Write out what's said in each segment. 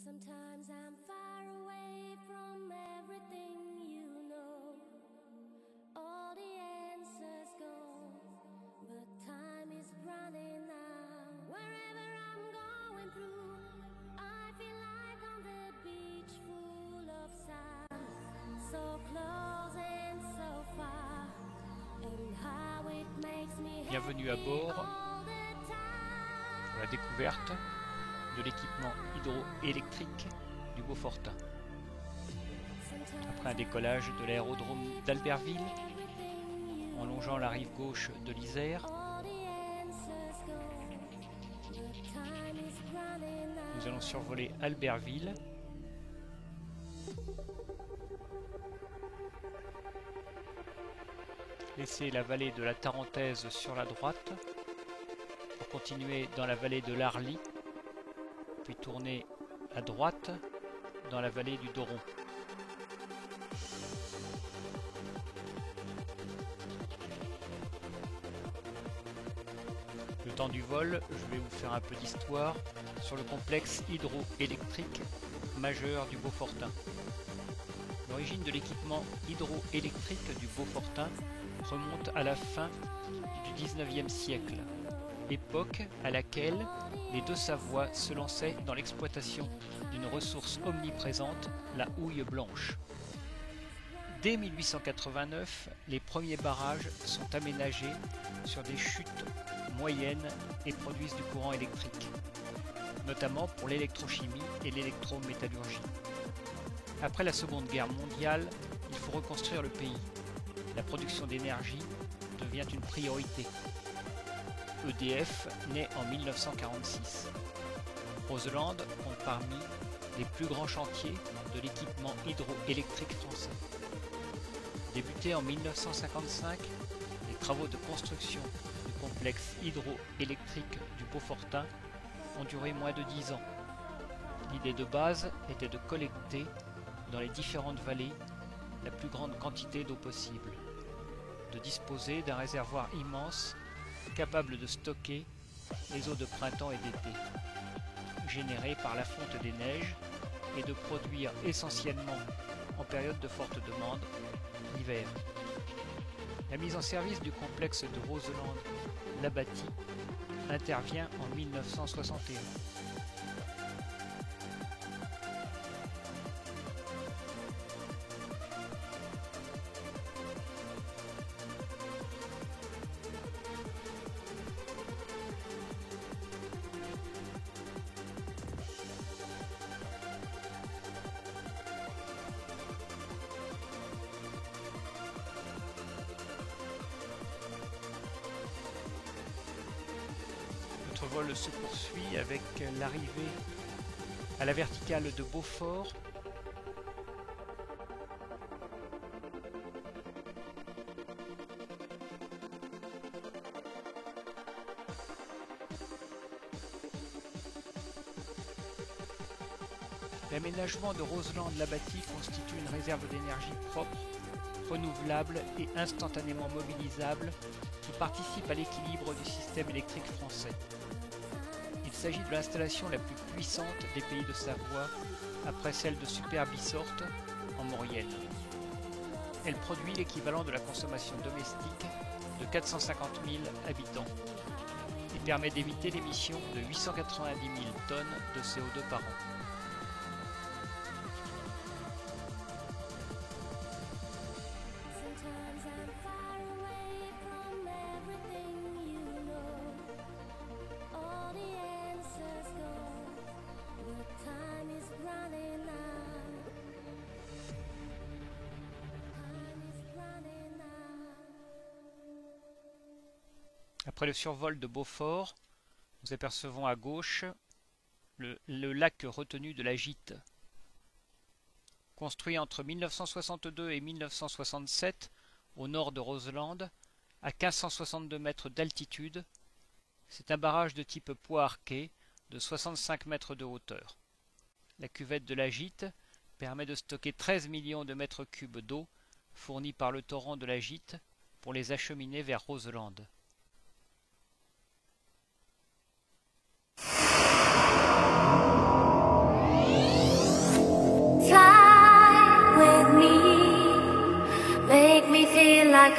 Sometimes I'm far away from everything you know. All the answers gone, but time is running out. Wherever I'm going through, I feel like on the beach full of sand. So close and so far, and how it makes me Bienvenue à bord pour la découverte de l'équipement hydroélectrique du Beaufortin. Après un décollage de l'aérodrome d'Albertville, en longeant la rive gauche de l'Isère, nous allons survoler Albertville, laisser la vallée de la Tarentaise sur la droite, pour continuer dans la vallée de l'Arly, puis tourner à droite dans la vallée du Doron. Le temps du vol, je vais vous faire un peu d'histoire sur le complexe hydroélectrique majeur du Beaufortin. L'origine de l'équipement hydroélectrique du Beaufortin remonte à la fin du XIXe siècle, époque à laquelle les Deux-Savoie se lançaient dans l'exploitation d'une ressource omniprésente, la houille blanche. Dès 1889, les premiers barrages sont aménagés sur des chutes moyennes et produisent du courant électrique, notamment pour l'électrochimie et l'électrométallurgie. Après la Seconde Guerre mondiale, il faut reconstruire le pays. La production d'énergie devient une priorité. EDF naît en 1946. Roseland compte parmi les plus grands chantiers de l'équipement hydroélectrique français. Débutés en 1955, les travaux de construction du complexe hydroélectrique du Beaufortin ont duré moins de 10 ans. L'idée de base était de collecter dans les différentes vallées la plus grande quantité d'eau possible, de disposer d'un réservoir immense capable de stocker les eaux de printemps et d'été, générées par la fonte des neiges, et de produire essentiellement en période de forte demande, l'hiver. La mise en service du complexe de Roseland-Labaty intervient en 1961. Notre vol se poursuit avec l'arrivée à la verticale de Beaufort. L'aménagement de Roseland-Labaty constitue une réserve d'énergie propre, renouvelable et instantanément mobilisable qui participe à l'équilibre du système électrique français. Il s'agit de l'installation la plus puissante des pays de Savoie, après celle de Superbisorte en Maurienne. Elle produit l'équivalent de la consommation domestique de 450 000 habitants et permet d'éviter l'émission de 890 000 tonnes de CO2 par an. Après le survol de Beaufort, nous apercevons à gauche le lac retenu de la Gite. Construit entre 1962 et 1967 au nord de Roseland, à 1562 mètres d'altitude, c'est un barrage de type Poix-Archet de 65 mètres de hauteur. La cuvette de la Gite permet de stocker 13 millions de mètres cubes d'eau fournis par le torrent de la Gite pour les acheminer vers Roseland.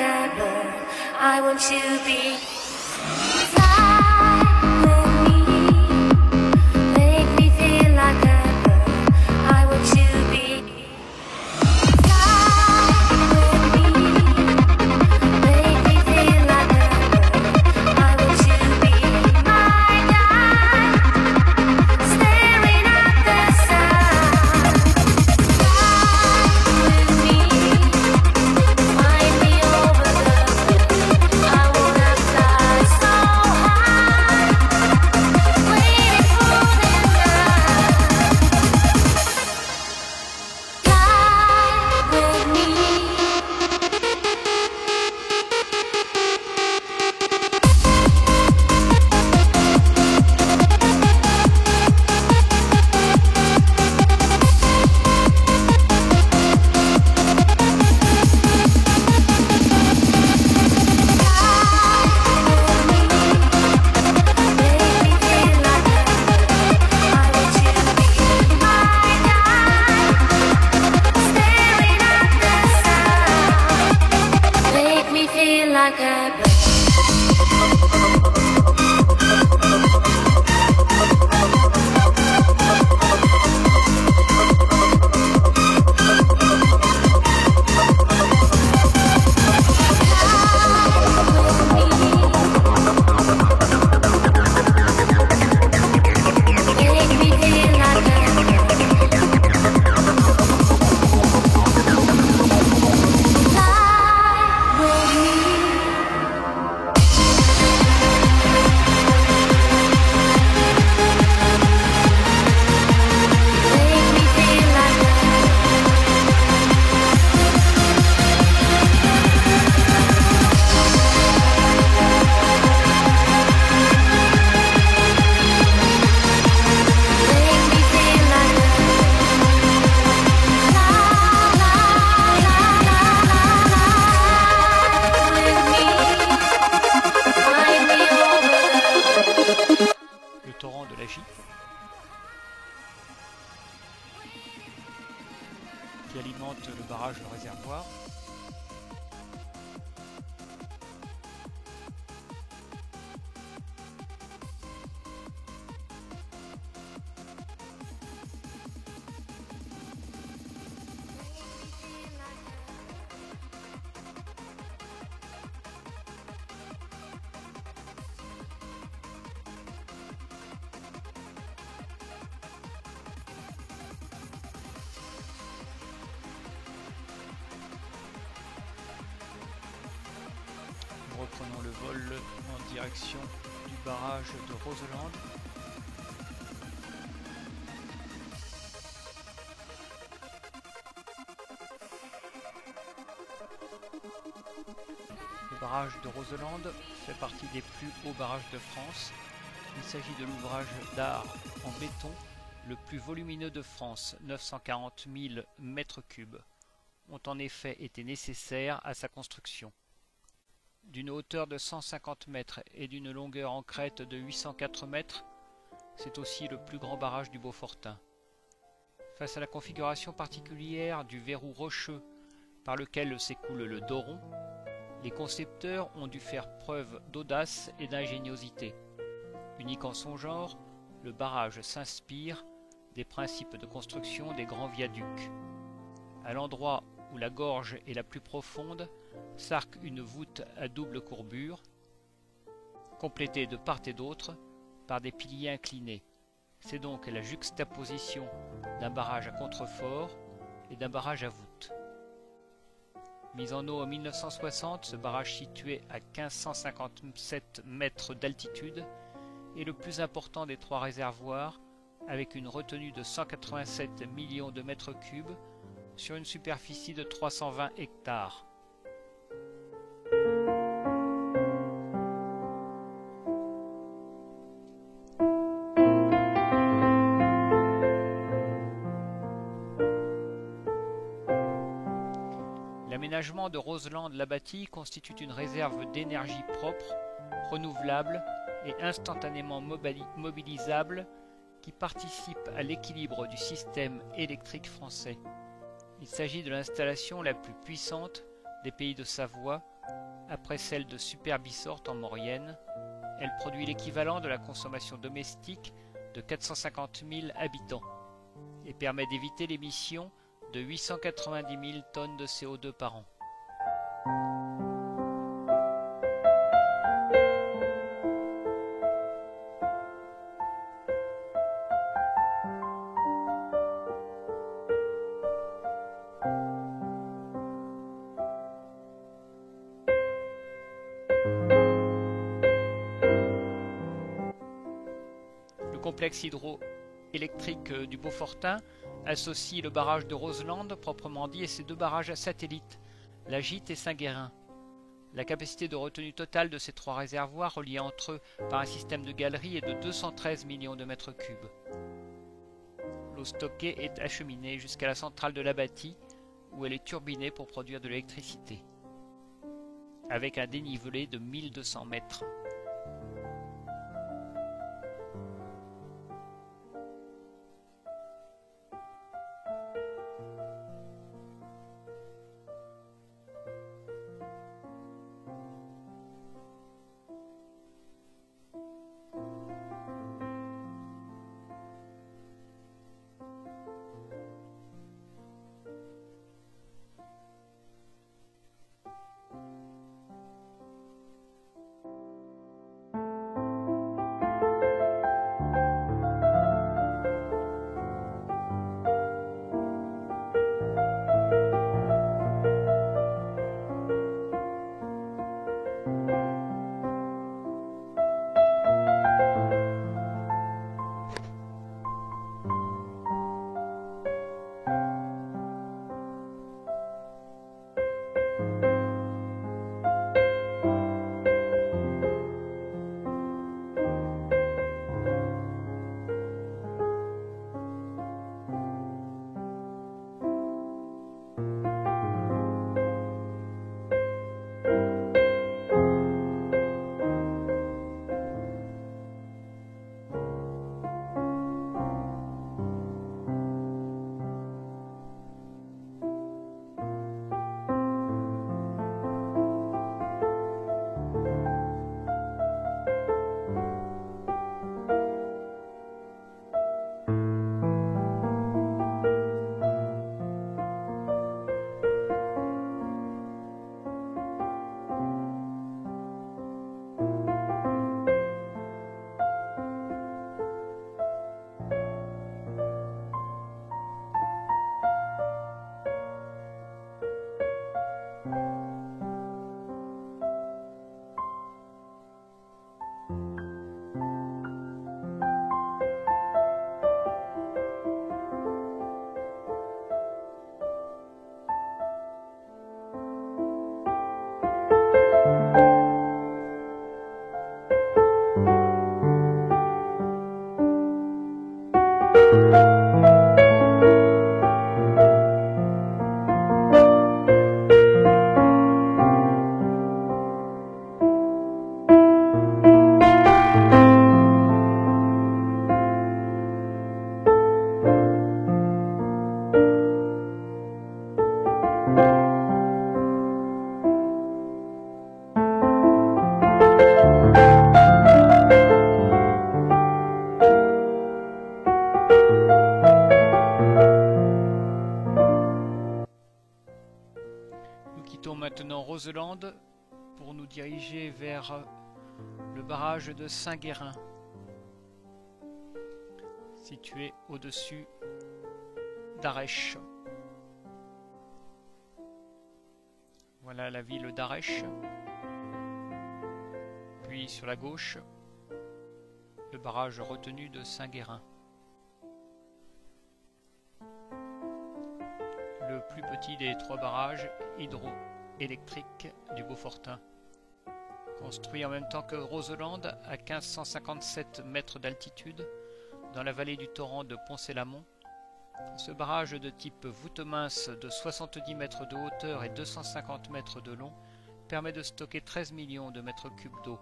a bird. I want to be fly with me, make me feel like a bird. I want to be fly with me, make me feel like a bird. I want to be my guide, staring at the sun. Fly with me, find me over the moon. I wanna fly so high, waiting for the night. Fly with me. Make me feel like a bird. Make me feel like a fly with me. Make me feel like a make me feel like a la la la la la with me. Find me over the Le torrent de la Gifle, qui alimente le barrage Le Réservoir. Nous reprenons le vol en direction du barrage de Roseland. Le barrage de Roseland fait partie des plus hauts barrages de France. Il s'agit de l'ouvrage d'art en béton le plus volumineux de France, 940 000 mètres cubes, ont en effet été nécessaires à sa construction. D'une hauteur de 150 mètres et d'une longueur en crête de 804 mètres, c'est aussi le plus grand barrage du Beaufortain. Face à la configuration particulière du verrou rocheux par lequel s'écoule le Doron, les concepteurs ont dû faire preuve d'audace et d'ingéniosité. Unique en son genre, le barrage s'inspire des principes de construction des grands viaducs. À l'endroit où la gorge est la plus profonde, s'arque une voûte à double courbure, complétée de part et d'autre par des piliers inclinés. C'est donc la juxtaposition d'un barrage à contrefort et d'un barrage à voûte. Mis en eau en 1960, ce barrage situé à 1557 mètres d'altitude est le plus important des trois réservoirs, avec une retenue de 187 millions de mètres cubes sur une superficie de 320 hectares. L'aménagement de Roseland-la-Bâtie constitue une réserve d'énergie propre, renouvelable et instantanément mobilisable qui participe à l'équilibre du système électrique français. Il s'agit de l'installation la plus puissante des pays de Savoie après celle de Superbisort en Maurienne. Elle produit l'équivalent de la consommation domestique de 450 000 habitants et permet d'éviter l'émission de 890 000 tonnes de CO2 par an. Le complexe hydroélectrique du Beaufortain associe le barrage de Roselande proprement dit et ses deux barrages satellites, la Gite et Saint-Guérin. La capacité de retenue totale de ces trois réservoirs reliés entre eux par un système de galeries est de 213 millions de mètres cubes. L'eau stockée est acheminée jusqu'à la centrale de l'Abatis où elle est turbinée pour produire de l'électricité, avec un dénivelé de 1200 mètres. Maintenant Roselande pour nous diriger vers le barrage de Saint-Guérin, situé au-dessus d'Arèche. Voilà la ville d'Arèche. Puis sur la gauche, le barrage retenu de Saint-Guérin. Le plus petit des trois barrages hydroélectriques du Beaufortain. Construit en même temps que Roselande à 1557 mètres d'altitude dans la vallée du torrent de Pont-c'est-Lamont, ce barrage de type voûte mince de 70 mètres de hauteur et 250 mètres de long permet de stocker 13 millions de mètres cubes d'eau.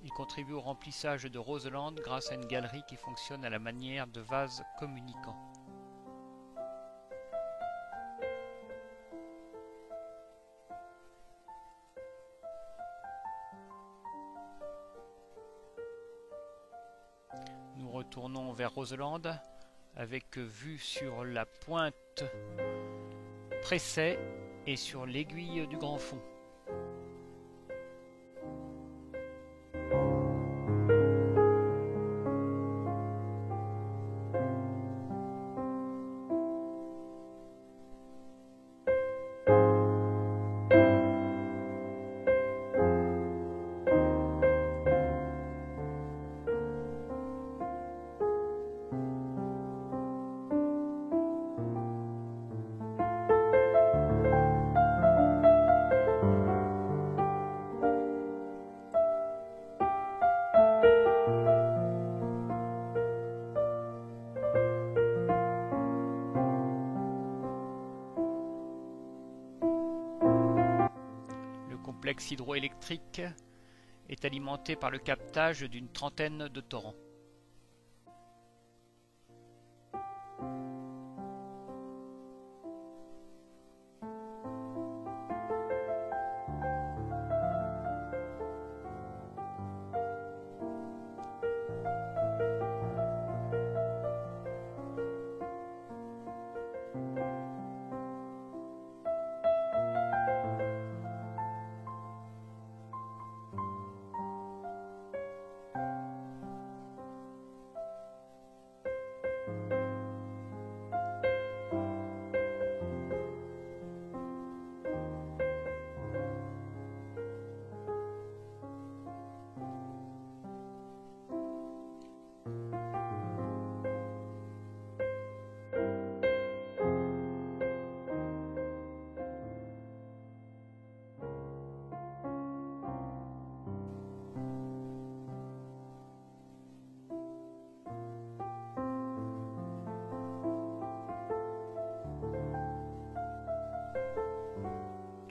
Il contribue au remplissage de Roselande grâce à une galerie qui fonctionne à la manière de vases communicants. retournons vers Roseland avec vue sur la pointe Pressay et sur l'aiguille du Grand Fond. Le complexe hydroélectrique est alimenté par le captage d'une trentaine de torrents.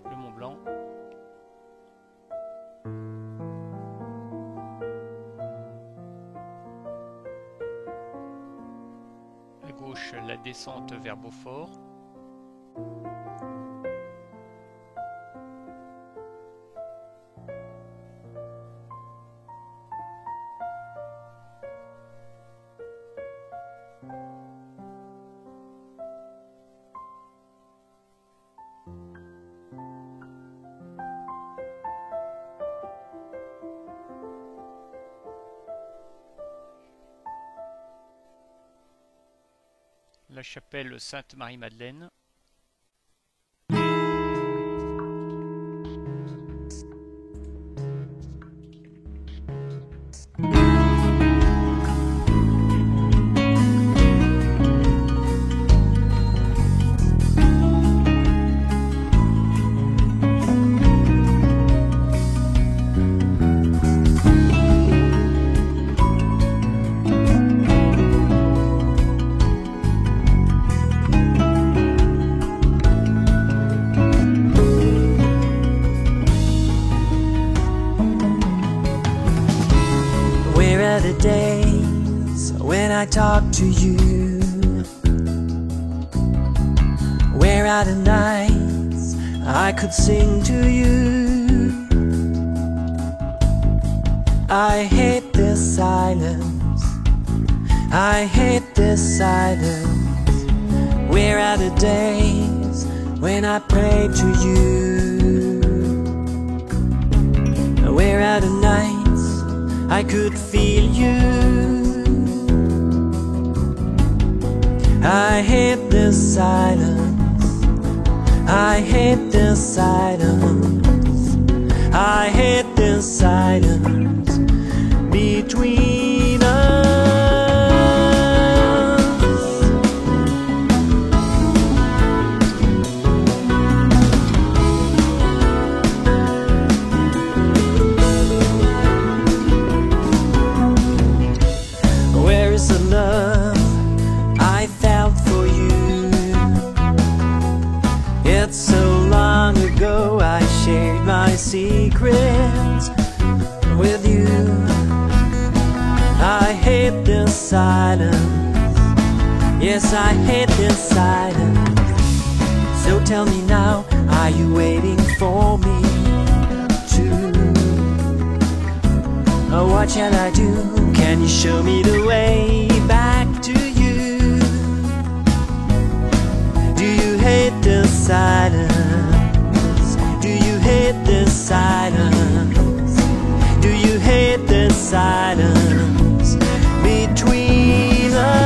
Le Mont Blanc. À gauche, la descente vers Beaufort. La chapelle Sainte-Marie-Madeleine. The days when I talked to you, where are the nights I could sing to you? I hate this silence, I hate this silence. Where are the days when I prayed to you? Where are the nights I could feel you? I hate this silence, I hate this silence, I hate this silence between us. Where is the love I felt for you? It's so long ago I shared my secrets with you. I hate this silence, yes, I hate this silence. So tell me now, are you waiting for me too? Oh, what shall I do? Can you show me the way back to you? Do you hate the silence? Do you hate the silence? Do you hate the silence between us?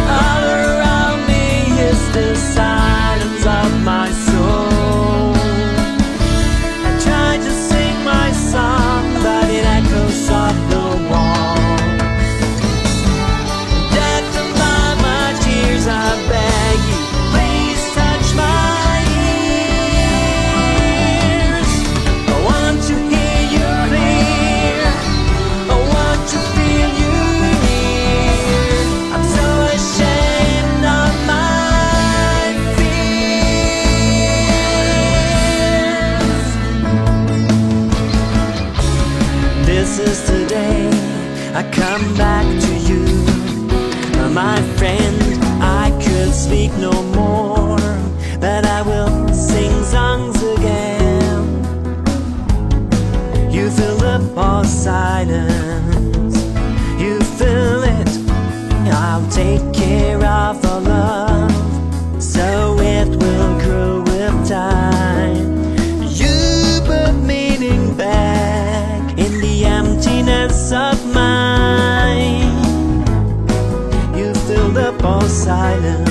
All around me is the silence of my soul. I try to sing my song, but it echoes off the wall. Death to my tears, I beg you, please touch my ears. I want to hear you clear, I want to feel you near. I'm so ashamed of my fears. This is the day I come back to you, my friend. I could speak no more, but I will sing songs again. You fill up all silence, you fill it. I'll take care of our love, so it will grow with time. You put meaning back in the emptiness of mine. You filled up all silence,